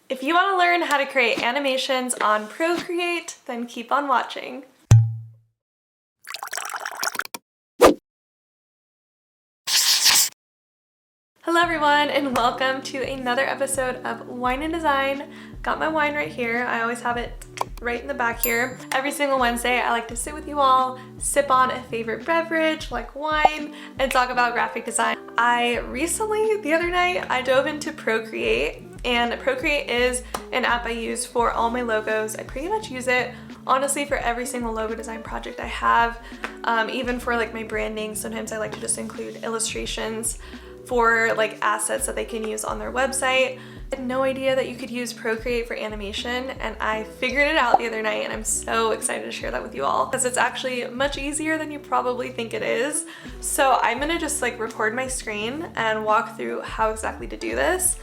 If you want to learn how to create animations on Procreate, then keep on watching. Hello everyone and welcome to another episode of Wine and Design. Got my wine right here. I always have it right in the back here. Every single Wednesday I like to sit with you all, sip on a favorite beverage like wine, and talk about graphic design. The other night, I dove into Procreate, and Procreate is an app I use for all my logos. I pretty much use it honestly for every single logo design project I have, even for like my branding. Sometimes I like to just include illustrations for like assets that they can use on their website. I had no idea that you could use Procreate for animation, and I figured it out the other night, and I'm so excited to share that with you all because it's actually much easier than you probably think it is. So I'm gonna just like record my screen and walk through how exactly to do this,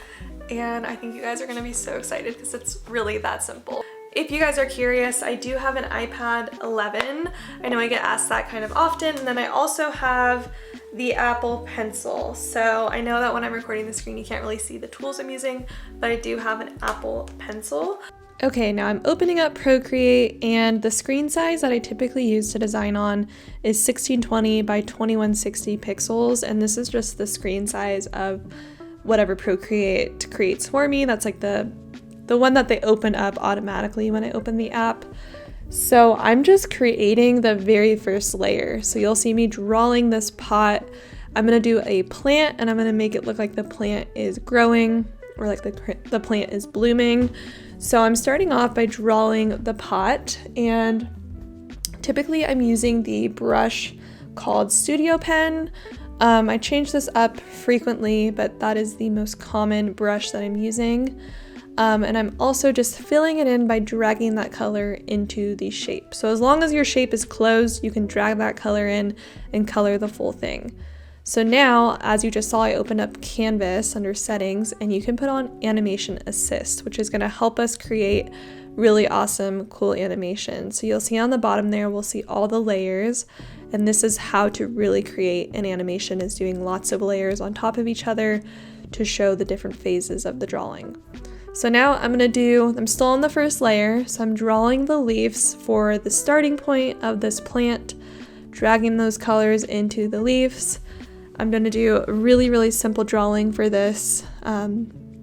and I think you guys are gonna be so excited because it's really that simple. If you guys are curious, I do have an iPad 11. I know I get asked that kind of often, and then I also have the Apple Pencil. So I know that when I'm recording the screen, you can't really see the tools I'm using, but I do have an Apple Pencil. Okay, now I'm opening up Procreate, and the screen size that I typically use to design on is 1620 by 2160 pixels, and this is just the screen size of whatever Procreate creates for me. That's like the one that they open up automatically when I open the app. So I'm just creating the very first layer. So you'll see me drawing this pot. I'm gonna do a plant, and I'm gonna make it look like the plant is growing, or like the plant is blooming. So I'm starting off by drawing the pot, and typically I'm using the brush called Studio Pen. I change this up frequently, but that is the most common brush that I'm using. And I'm also just filling it in by dragging that color into the shape. So as long as your shape is closed, you can drag that color in and color the full thing. So now, as you just saw, I opened up Canvas under settings, and you can put on animation assist, which is going to help us create really awesome, cool animations. So you'll see on the bottom there, we'll see all the layers, and this is how to really create an animation, is doing lots of layers on top of each other to show the different phases of the drawing. So now I'm still on the first layer, so I'm drawing the leaves for the starting point of this plant, dragging those colors into the leaves. I'm gonna do a really, really simple drawing for this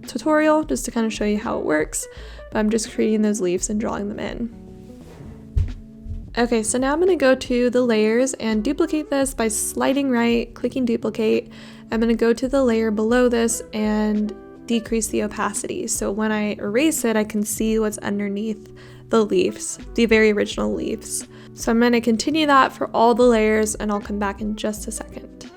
tutorial, just to kind of show you how it works, but I'm just creating those leaves and drawing them in. Okay, so now I'm gonna go to the layers and duplicate this by sliding right, clicking duplicate. I'm gonna go to the layer below this and decrease the opacity, so when I erase it, I can see what's underneath the leaves, the very original leaves. So I'm going to continue that for all the layers, and I'll come back in just a second.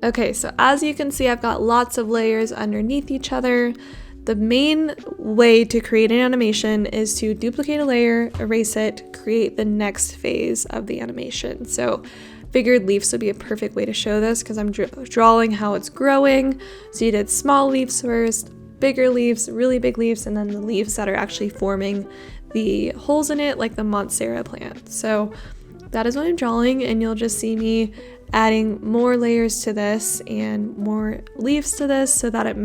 Okay, so as you can see, I've got lots of layers underneath each other. The main way to create an animation is to duplicate a layer, erase it, create the next phase of the animation. So figured leaves would be a perfect way to show this because I'm drawing how it's growing. So you did small leaves first, bigger leaves, really big leaves, and then the leaves that are actually forming the holes in it, like the Monstera plant. So that is what I'm drawing, and you'll just see me adding more layers to this and more leaves to this so that it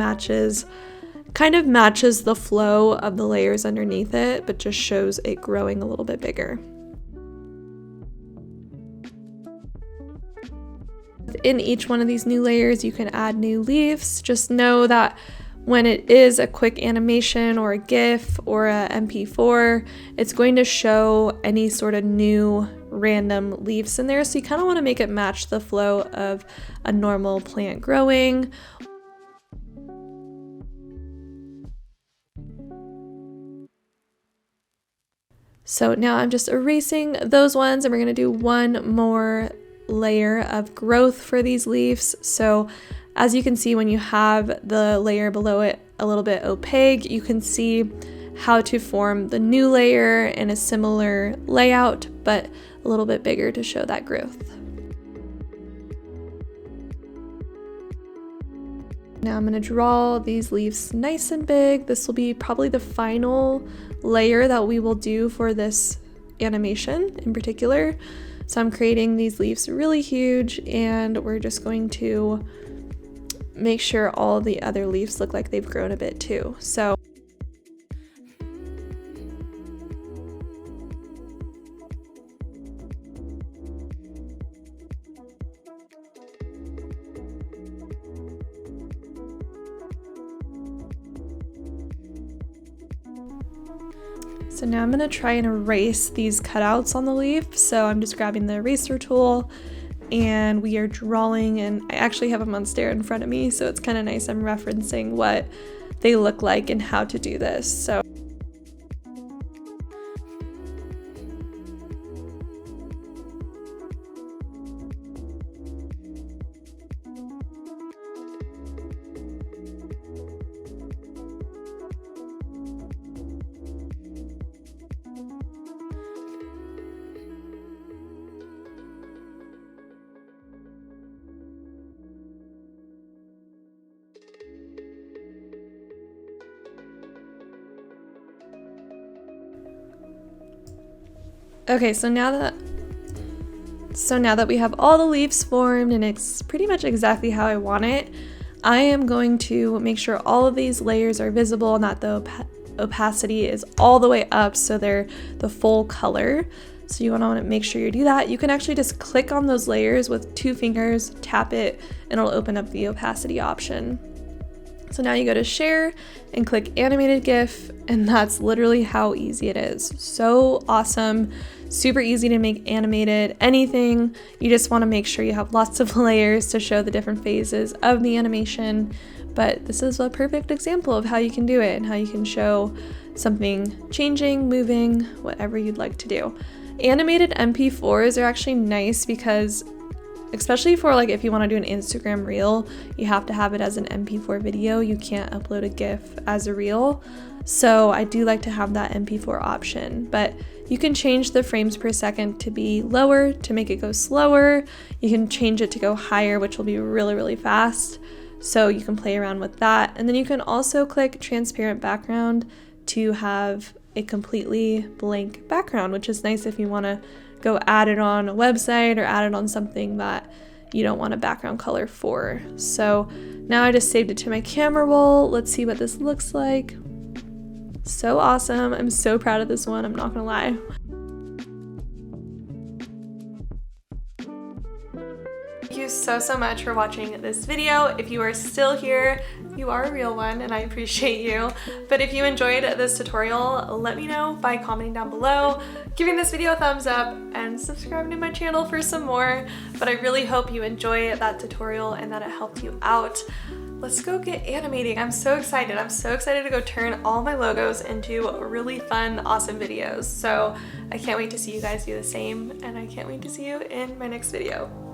kind of matches the flow of the layers underneath it, but just shows it growing a little bit bigger. In each one of these new layers, you can add new leaves. Just know that when it is a quick animation or a GIF or a MP4, it's going to show any sort of new random leaves in there. So you kind of want to make it match the flow of a normal plant growing. So now I'm just erasing those ones, and we're going to do one more layer of growth for these leaves. So as you can see, when you have the layer below it a little bit opaque, you can see how to form the new layer in a similar layout, but a little bit bigger to show that growth. Now I'm going to draw these leaves nice and big. This will be probably the final layer that we will do for this animation in particular. So I'm creating these leaves really huge, and we're just going to make sure all the other leaves look like they've grown a bit too. So now I'm going to try and erase these cutouts on the leaf. So I'm just grabbing the eraser tool and we are drawing, and I actually have a monster in front of me, so it's kind of nice. I'm referencing what they look like and how to do this. So okay, so now that we have all the leaves formed and it's pretty much exactly how I want it, I am going to make sure all of these layers are visible and that the opacity is all the way up so they're the full color. So you want to make sure you do that. You can actually just click on those layers with 2 fingers, tap it, and it'll open up the opacity option. So now you go to share and click animated GIF, and that's literally how easy it is. So awesome, super easy to make animated anything. You just want to make sure you have lots of layers to show the different phases of the animation. But this is a perfect example of how you can do it and how you can show something changing, moving, whatever you'd like to do. Animated MP4s are actually nice because especially for like if you want to do an Instagram reel, you have to have it as an MP4 video. You can't upload a GIF as a reel. So I do like to have that MP4 option, but you can change the frames per second to be lower to make it go slower. You can change it to go higher, which will be really, really fast. So you can play around with that. And then you can also click transparent background to have a completely blank background, which is nice if you want to go add it on a website or add it on something that you don't want a background color for. So now I just saved it to my camera roll. Let's see what this looks like. So awesome. I'm so proud of this one, I'm not gonna lie. Thank you so much for watching this video. If you are still here, you are a real one and I appreciate you. But if you enjoyed this tutorial, let me know by commenting down below, giving this video a thumbs up, and subscribing to my channel for some more. But I really hope you enjoy that tutorial and that it helped you out. Let's go get animating. I'm so excited. I'm so excited to go turn all my logos into really fun, awesome videos. So I can't wait to see you guys do the same, and I can't wait to see you in my next video.